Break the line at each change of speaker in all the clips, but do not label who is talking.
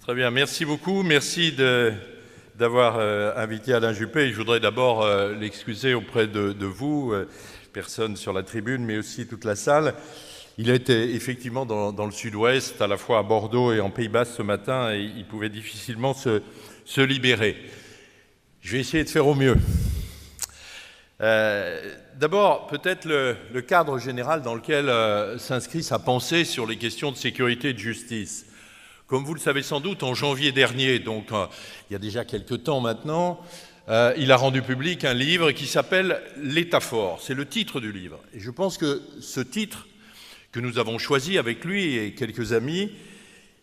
Très bien, merci beaucoup. Merci d'avoir invité Alain Juppé. Je voudrais d'abord l'excuser auprès de vous, personnes sur la tribune, mais aussi toute la salle. Il était effectivement dans le sud-ouest, à la fois à Bordeaux et en Pays Basque ce matin, et il pouvait difficilement se libérer. Je vais essayer de faire au mieux. D'abord, peut-être le cadre général dans lequel s'inscrit sa pensée sur les questions de sécurité et de justice. Comme vous le savez sans doute, en janvier dernier, donc il y a déjà quelques temps maintenant, il a rendu public un livre qui s'appelle « L'État fort ». C'est le titre du livre. Et je pense que ce titre, que nous avons choisi avec lui et quelques amis,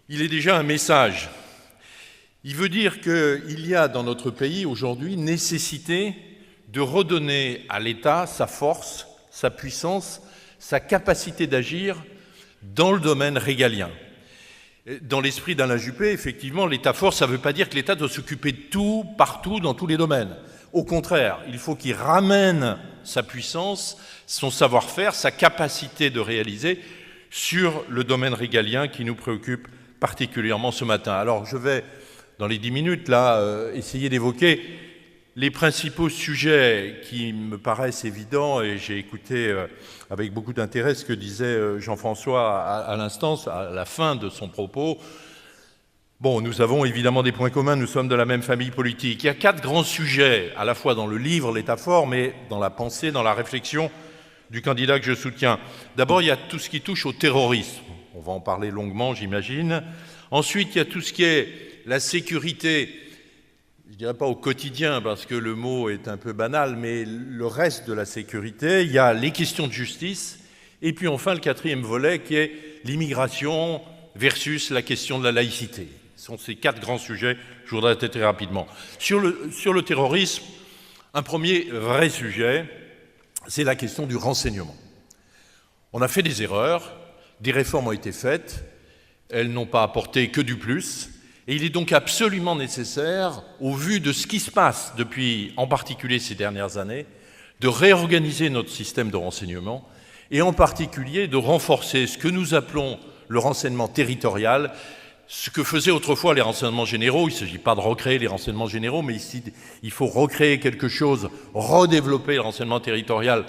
il est déjà un message. Il veut dire qu'il y a dans notre pays aujourd'hui nécessité de redonner à l'État sa force, sa puissance, sa capacité d'agir dans le domaine régalien. Dans l'esprit d'Alain Juppé, effectivement, l'État fort, ça ne veut pas dire que l'État doit s'occuper de tout, partout, dans tous les domaines. Au contraire, il faut qu'il ramène sa puissance, son savoir-faire, sa capacité de réaliser sur le domaine régalien qui nous préoccupe particulièrement ce matin. Alors, je vais, dans les 10 minutes, là, essayer d'évoquer les principaux sujets qui me paraissent évidents, et j'ai écouté avec beaucoup d'intérêt ce que disait Jean-François à l'instant, à la fin de son propos. Bon, nous avons évidemment des points communs, nous sommes de la même famille politique. Il y a 4 grands sujets, à la fois dans le livre « L'État fort », mais dans la pensée, dans la réflexion du candidat que je soutiens. D'abord, il y a tout ce qui touche au terrorisme. On va en parler longuement, j'imagine. Ensuite, il y a tout ce qui est la sécurité. Je ne dirais pas au quotidien, parce que le mot est un peu banal, mais le reste de la sécurité. Il y a les questions de justice, et puis enfin le 4e volet qui est l'immigration versus la question de la laïcité. Ce sont ces 4 grands sujets, je voudrais traiter rapidement. Sur le terrorisme, un premier vrai sujet, c'est la question du renseignement. On a fait des erreurs, des réformes ont été faites, elles n'ont pas apporté que du plus. Et il est donc absolument nécessaire, au vu de ce qui se passe depuis, en particulier ces dernières années, de réorganiser notre système de renseignement et en particulier de renforcer ce que nous appelons le renseignement territorial, ce que faisaient autrefois les renseignements généraux. Il ne s'agit pas de recréer les renseignements généraux, mais ici, il faut recréer quelque chose, redévelopper le renseignement territorial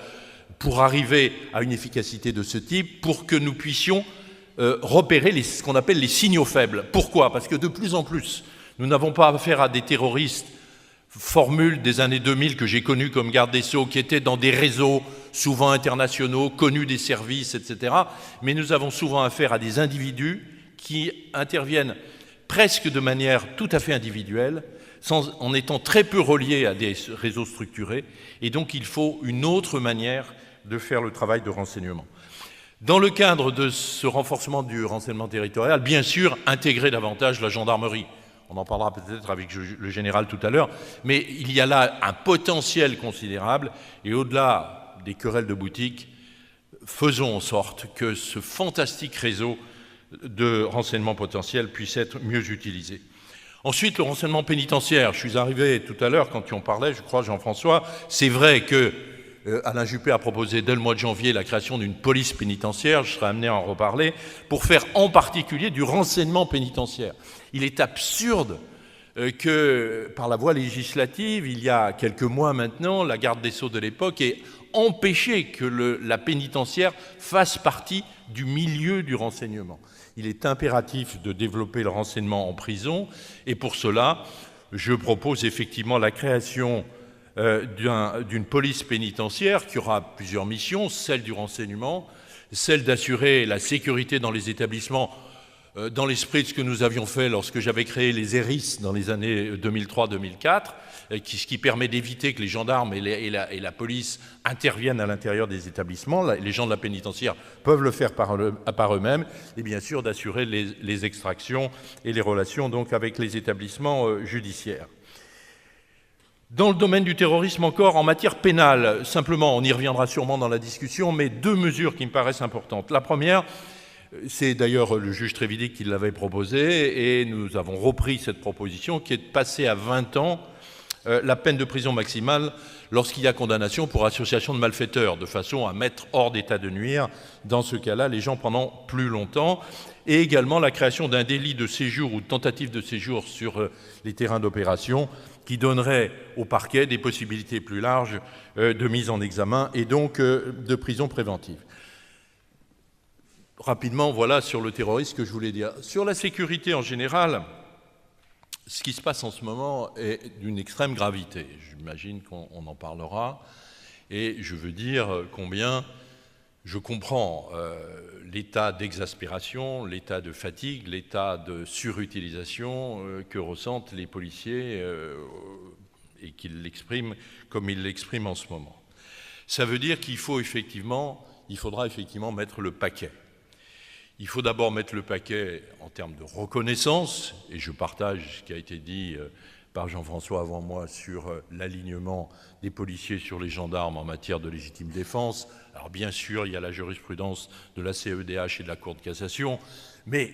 pour arriver à une efficacité de ce type, pour que nous puissions repérer ce qu'on appelle les signaux faibles. Pourquoi ? Parce que de plus en plus, nous n'avons pas affaire à des terroristes, formule des années 2000 que j'ai connus comme garde des Sceaux, qui étaient dans des réseaux souvent internationaux, connus des services, etc. Mais nous avons souvent affaire à des individus qui interviennent presque de manière tout à fait individuelle, en étant très peu reliés à des réseaux structurés. Et donc il faut une autre manière de faire le travail de renseignement. Dans le cadre de ce renforcement du renseignement territorial, bien sûr, intégrer davantage la gendarmerie. On en parlera peut-être avec le général tout à l'heure, mais il y a là un potentiel considérable, et au-delà des querelles de boutique, faisons en sorte que ce fantastique réseau de renseignement potentiel puisse être mieux utilisé. Ensuite, le renseignement pénitentiaire. Je suis arrivé tout à l'heure, quand tu en parlais, je crois, Jean-François, c'est vrai que Alain Juppé a proposé dès le mois de janvier la création d'une police pénitentiaire, je serai amené à en reparler, pour faire en particulier du renseignement pénitentiaire. Il est absurde que, par la voie législative, il y a quelques mois maintenant, la garde des Sceaux de l'époque ait empêché que la pénitentiaire fasse partie du milieu du renseignement. Il est impératif de développer le renseignement en prison, et pour cela, je propose effectivement la création d'une police pénitentiaire qui aura plusieurs missions, celle du renseignement, celle d'assurer la sécurité dans les établissements, dans l'esprit de ce que nous avions fait lorsque j'avais créé les ERIS dans les années 2003-2004, ce qui permet d'éviter que les gendarmes et la police interviennent à l'intérieur des établissements. Les gens de la pénitentiaire peuvent le faire par eux-mêmes, et bien sûr d'assurer les extractions et les relations donc avec les établissements judiciaires. Dans le domaine du terrorisme encore, en matière pénale, simplement, on y reviendra sûrement dans la discussion, mais 2 mesures qui me paraissent importantes. La première, c'est d'ailleurs le juge Trévidic qui l'avait proposé, et nous avons repris cette proposition, qui est de passer à 20 ans la peine de prison maximale lorsqu'il y a condamnation pour association de malfaiteurs, de façon à mettre hors d'état de nuire, dans ce cas-là, les gens pendant plus longtemps. et également la création d'un délit de séjour ou de tentative de séjour sur les terrains d'opération qui donnerait au parquet des possibilités plus larges de mise en examen et donc de prison préventive. Rapidement, voilà sur le terrorisme ce que je voulais dire. Sur la sécurité en général, ce qui se passe en ce moment est d'une extrême gravité. J'imagine qu'on en parlera. Et je veux dire combien je comprends l'état d'exaspération, l'état de fatigue, l'état de surutilisation que ressentent les policiers et qu'ils l'expriment comme ils l'expriment en ce moment. Ça veut dire qu'il faudra effectivement mettre le paquet. Il faut d'abord mettre le paquet en termes de reconnaissance, et je partage ce qui a été dit par Jean-François avant moi sur l'alignement des policiers sur les gendarmes en matière de légitime défense. Alors bien sûr, il y a la jurisprudence de la CEDH et de la Cour de cassation, mais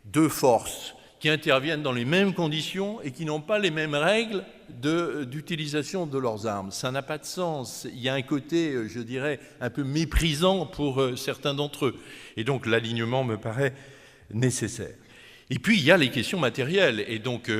deux forces qui interviennent dans les mêmes conditions et qui n'ont pas les mêmes règles d'utilisation de leurs armes. Ça n'a pas de sens. Il y a un côté, je dirais, un peu méprisant pour certains d'entre eux. Et donc l'alignement me paraît nécessaire. Et puis il y a les questions matérielles. Et donc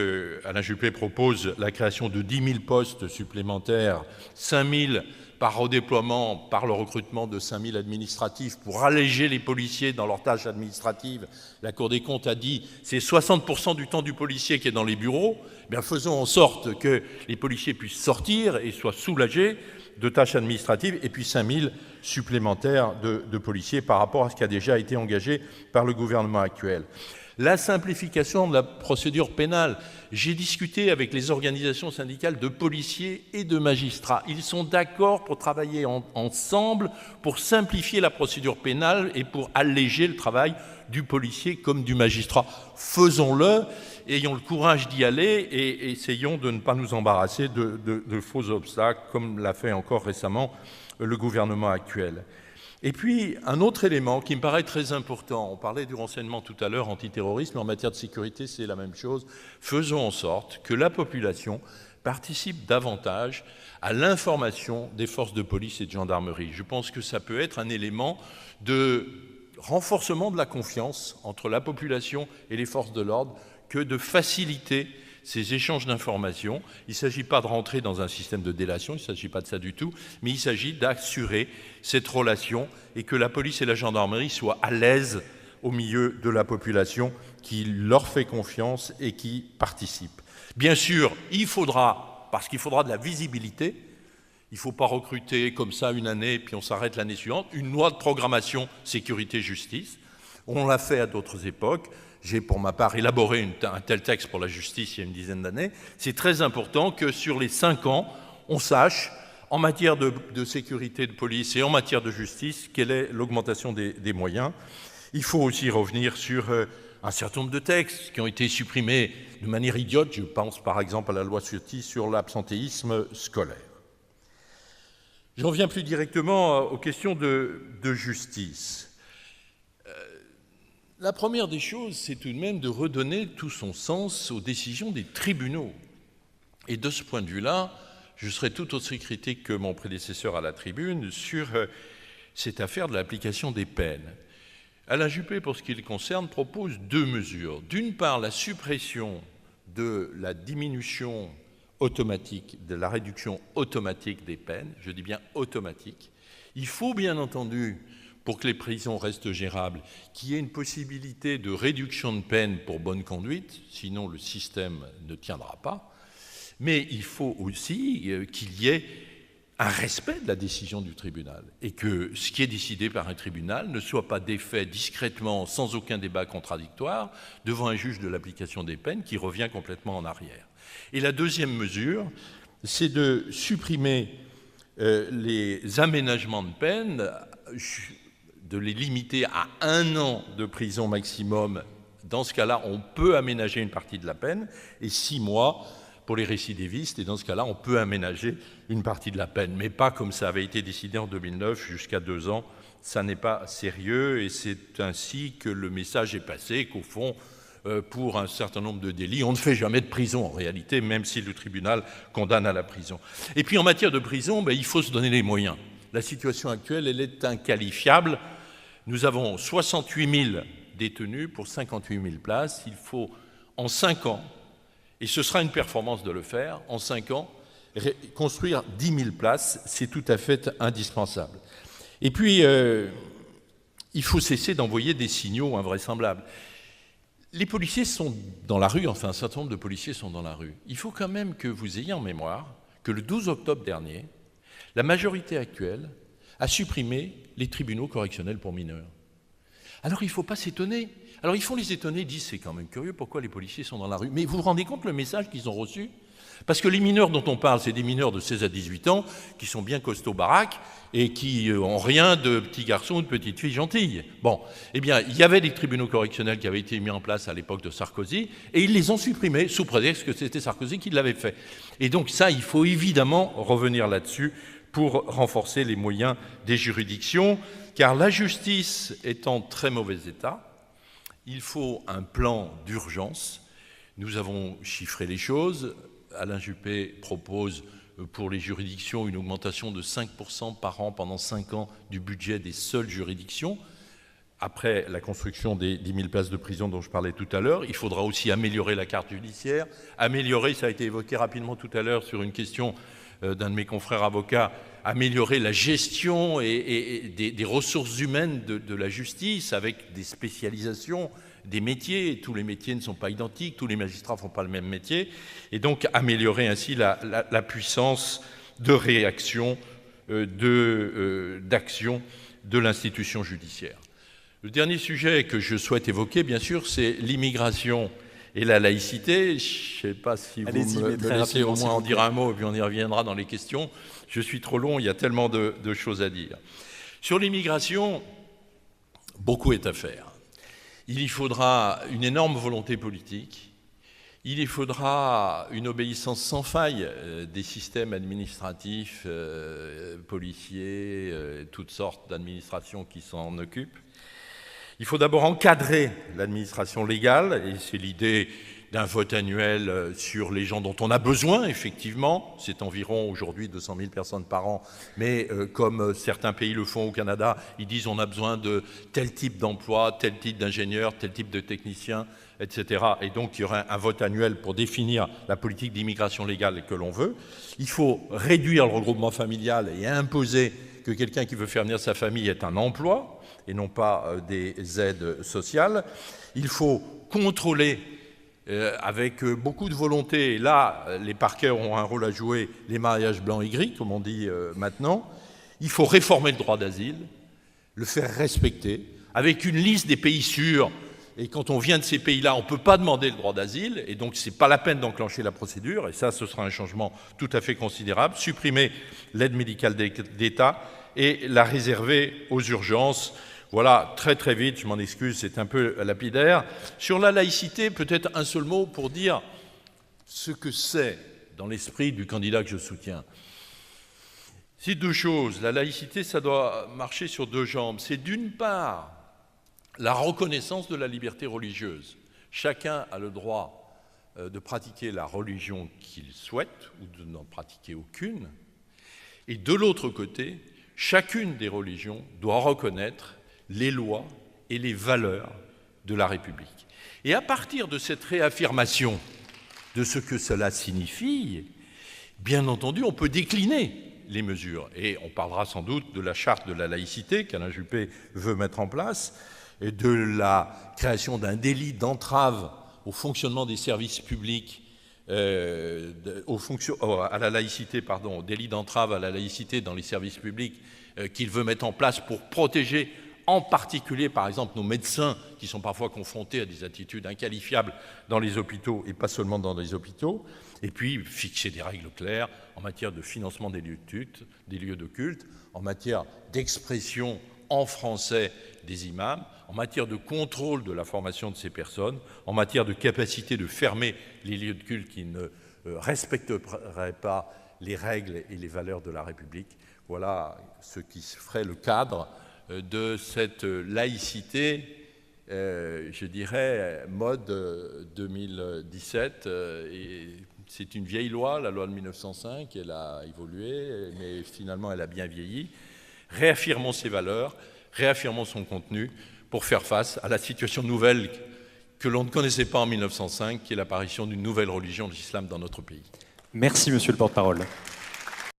Alain Juppé propose la création de 10 000 postes supplémentaires, 5 000 par redéploiement, par le recrutement de 5 000 administratifs pour alléger les policiers dans leurs tâches administratives. La Cour des comptes a dit c'est 60% du temps du policier qui est dans les bureaux. Eh bien, faisons en sorte que les policiers puissent sortir et soient soulagés de tâches administratives, et puis 5 000 supplémentaires de policiers par rapport à ce qui a déjà été engagé par le gouvernement actuel. La simplification de la procédure pénale. J'ai discuté avec les organisations syndicales de policiers et de magistrats. Ils sont d'accord pour travailler ensemble pour simplifier la procédure pénale et pour alléger le travail du policier comme du magistrat. Faisons-le, ayons le courage d'y aller et essayons de ne pas nous embarrasser de faux obstacles, comme l'a fait encore récemment le gouvernement actuel. Et puis, un autre élément qui me paraît très important, on parlait du renseignement tout à l'heure, antiterrorisme, en matière de sécurité, c'est la même chose. Faisons en sorte que la population participe davantage à l'information des forces de police et de gendarmerie. Je pense que ça peut être un élément de renforcement de la confiance entre la population et les forces de l'ordre que de faciliter ces échanges d'informations. Il ne s'agit pas de rentrer dans un système de délation, il ne s'agit pas de ça du tout, mais il s'agit d'assurer cette relation et que la police et la gendarmerie soient à l'aise au milieu de la population qui leur fait confiance et qui participe. Bien sûr, parce qu'il faudra de la visibilité, il ne faut pas recruter comme ça une année puis on s'arrête l'année suivante, une loi de programmation sécurité-justice. On l'a fait à d'autres époques. J'ai pour ma part élaboré un tel texte pour la justice il y a une dizaine d'années. C'est très important que sur les 5 ans, on sache, en matière de sécurité de police et en matière de justice, quelle est l'augmentation des moyens. Il faut aussi revenir sur un certain nombre de textes qui ont été supprimés de manière idiote. Je pense par exemple à la loi Ciotti sur l'absentéisme scolaire. J'en viens plus directement aux questions de justice. La première des choses, c'est tout de même de redonner tout son sens aux décisions des tribunaux. Et de ce point de vue-là, je serai tout aussi critique que mon prédécesseur à la tribune sur cette affaire de l'application des peines. Alain Juppé, pour ce qui le concerne, propose 2 mesures. D'une part, la suppression de la diminution automatique, de la réduction automatique des peines, je dis bien automatique. Il faut bien entendu, pour que les prisons restent gérables, qu'il y ait une possibilité de réduction de peine pour bonne conduite, sinon le système ne tiendra pas. Mais il faut aussi qu'il y ait un respect de la décision du tribunal et que ce qui est décidé par un tribunal ne soit pas défait discrètement, sans aucun débat contradictoire, devant un juge de l'application des peines qui revient complètement en arrière. Et la deuxième mesure, c'est de supprimer les aménagements de peine, de les limiter à 1 an de prison maximum. Dans ce cas-là, on peut aménager une partie de la peine, et 6 mois pour les récidivistes, et dans ce cas-là, on peut aménager une partie de la peine, mais pas comme ça avait été décidé en 2009, jusqu'à 2 ans. Ça n'est pas sérieux, et c'est ainsi que le message est passé, qu'au fond, pour un certain nombre de délits, on ne fait jamais de prison en réalité, même si le tribunal condamne à la prison. Et puis en matière de prison, il faut se donner les moyens. La situation actuelle, elle est inqualifiable. Nous avons 68 000 détenus pour 58 000 places. Il faut, en 5 ans, et ce sera une performance de le faire, en 5 ans, construire 10 000 places. C'est tout à fait indispensable. Et puis, il faut cesser d'envoyer des signaux invraisemblables. Les policiers sont dans la rue, enfin un certain nombre de policiers sont dans la rue. Il faut quand même que vous ayez en mémoire que le 12 octobre dernier, la majorité actuelle a supprimé les tribunaux correctionnels pour mineurs. Alors il ne faut pas s'étonner. Alors ils font les étonner, ils disent c'est quand même curieux, pourquoi les policiers sont dans la rue. Mais vous vous rendez compte le message qu'ils ont reçu ? Parce que les mineurs dont on parle, c'est des mineurs de 16 à 18 ans qui sont bien costauds baraques et qui n'ont rien de petits garçons ou de petites filles gentilles. Bon, eh bien, il y avait des tribunaux correctionnels qui avaient été mis en place à l'époque de Sarkozy et ils les ont supprimés sous prétexte que c'était Sarkozy qui l'avait fait. Et donc ça, il faut évidemment revenir là-dessus pour renforcer les moyens des juridictions, car la justice est en très mauvais état. Il faut un plan d'urgence. Nous avons chiffré les choses. Alain Juppé propose pour les juridictions une augmentation de 5% par an pendant 5 ans du budget des seules juridictions. Après la construction des 10 000 places de prison dont je parlais tout à l'heure, il faudra aussi améliorer la carte judiciaire, améliorer, ça a été évoqué rapidement tout à l'heure sur une question d'un de mes confrères avocats, améliorer la gestion et des ressources humaines de la justice avec des spécialisations, des métiers. Tous les métiers ne sont pas identiques, tous les magistrats ne font pas le même métier, et donc améliorer ainsi la puissance de réaction, d'action de l'institution judiciaire. Le dernier sujet que je souhaite évoquer, bien sûr, c'est l'immigration et la laïcité. Je ne sais pas si vous me laissez au moins en dire un mot, et puis on y reviendra dans les questions. Je suis trop long, il y a tellement de choses à dire. Sur l'immigration, beaucoup est à faire. Il y faudra une énorme volonté politique, il y faudra une obéissance sans faille des systèmes administratifs, policiers, toutes sortes d'administrations qui s'en occupent. Il faut d'abord encadrer l'administration légale, et c'est l'idée d'un vote annuel sur les gens dont on a besoin, effectivement. C'est environ aujourd'hui 200 000 personnes par an, mais comme certains pays le font au Canada, ils disent on a besoin de tel type d'emploi, tel type d'ingénieur, tel type de technicien, etc. Et donc il y aura un vote annuel pour définir la politique d'immigration légale que l'on veut. Il faut réduire le regroupement familial et imposer que quelqu'un qui veut faire venir sa famille ait un emploi et non pas des aides sociales. Il faut contrôler avec beaucoup de volonté, et là, les parquets auront un rôle à jouer, les mariages blancs et gris, comme on dit maintenant. Il faut réformer le droit d'asile, le faire respecter, avec une liste des pays sûrs. Et quand on vient de ces pays-là, on ne peut pas demander le droit d'asile, et donc ce n'est pas la peine d'enclencher la procédure, et ça, ce sera un changement tout à fait considérable. Supprimer l'aide médicale d'État et la réserver aux urgences. Voilà, très très vite, je m'en excuse, c'est un peu lapidaire. Sur la laïcité, peut-être un seul mot pour dire ce que c'est dans l'esprit du candidat que je soutiens. C'est deux choses. La laïcité, ça doit marcher sur deux jambes. C'est d'une part la reconnaissance de la liberté religieuse. Chacun a le droit de pratiquer la religion qu'il souhaite ou de n'en pratiquer aucune. Et de l'autre côté, chacune des religions doit reconnaître les lois et les valeurs de la République. Et à partir de cette réaffirmation de ce que cela signifie, bien entendu, on peut décliner les mesures. Et on parlera sans doute de la charte de la laïcité qu'Alain Juppé veut mettre en place, et de la création d'un délit d'entrave au fonctionnement des services publics, à la laïcité, au délit d'entrave à la laïcité dans les services publics qu'il veut mettre en place pour protéger en particulier, par exemple, nos médecins qui sont parfois confrontés à des attitudes inqualifiables dans les hôpitaux et pas seulement dans les hôpitaux, et puis fixer des règles claires en matière de financement des lieux de culte, en matière d'expression en français des imams, en matière de contrôle de la formation de ces personnes, en matière de capacité de fermer les lieux de culte qui ne respecteraient pas les règles et les valeurs de la République. Voilà ce qui ferait le cadre de cette laïcité, je dirais, mode 2017. Et c'est une vieille loi, la loi de 1905, elle a évolué, mais finalement elle a bien vieilli. Réaffirmons ses valeurs, réaffirmons son contenu pour faire face à la situation nouvelle que l'on ne connaissait pas en 1905, qui est l'apparition d'une nouvelle religion, l'islam, dans notre pays.
Merci, monsieur le porte-parole.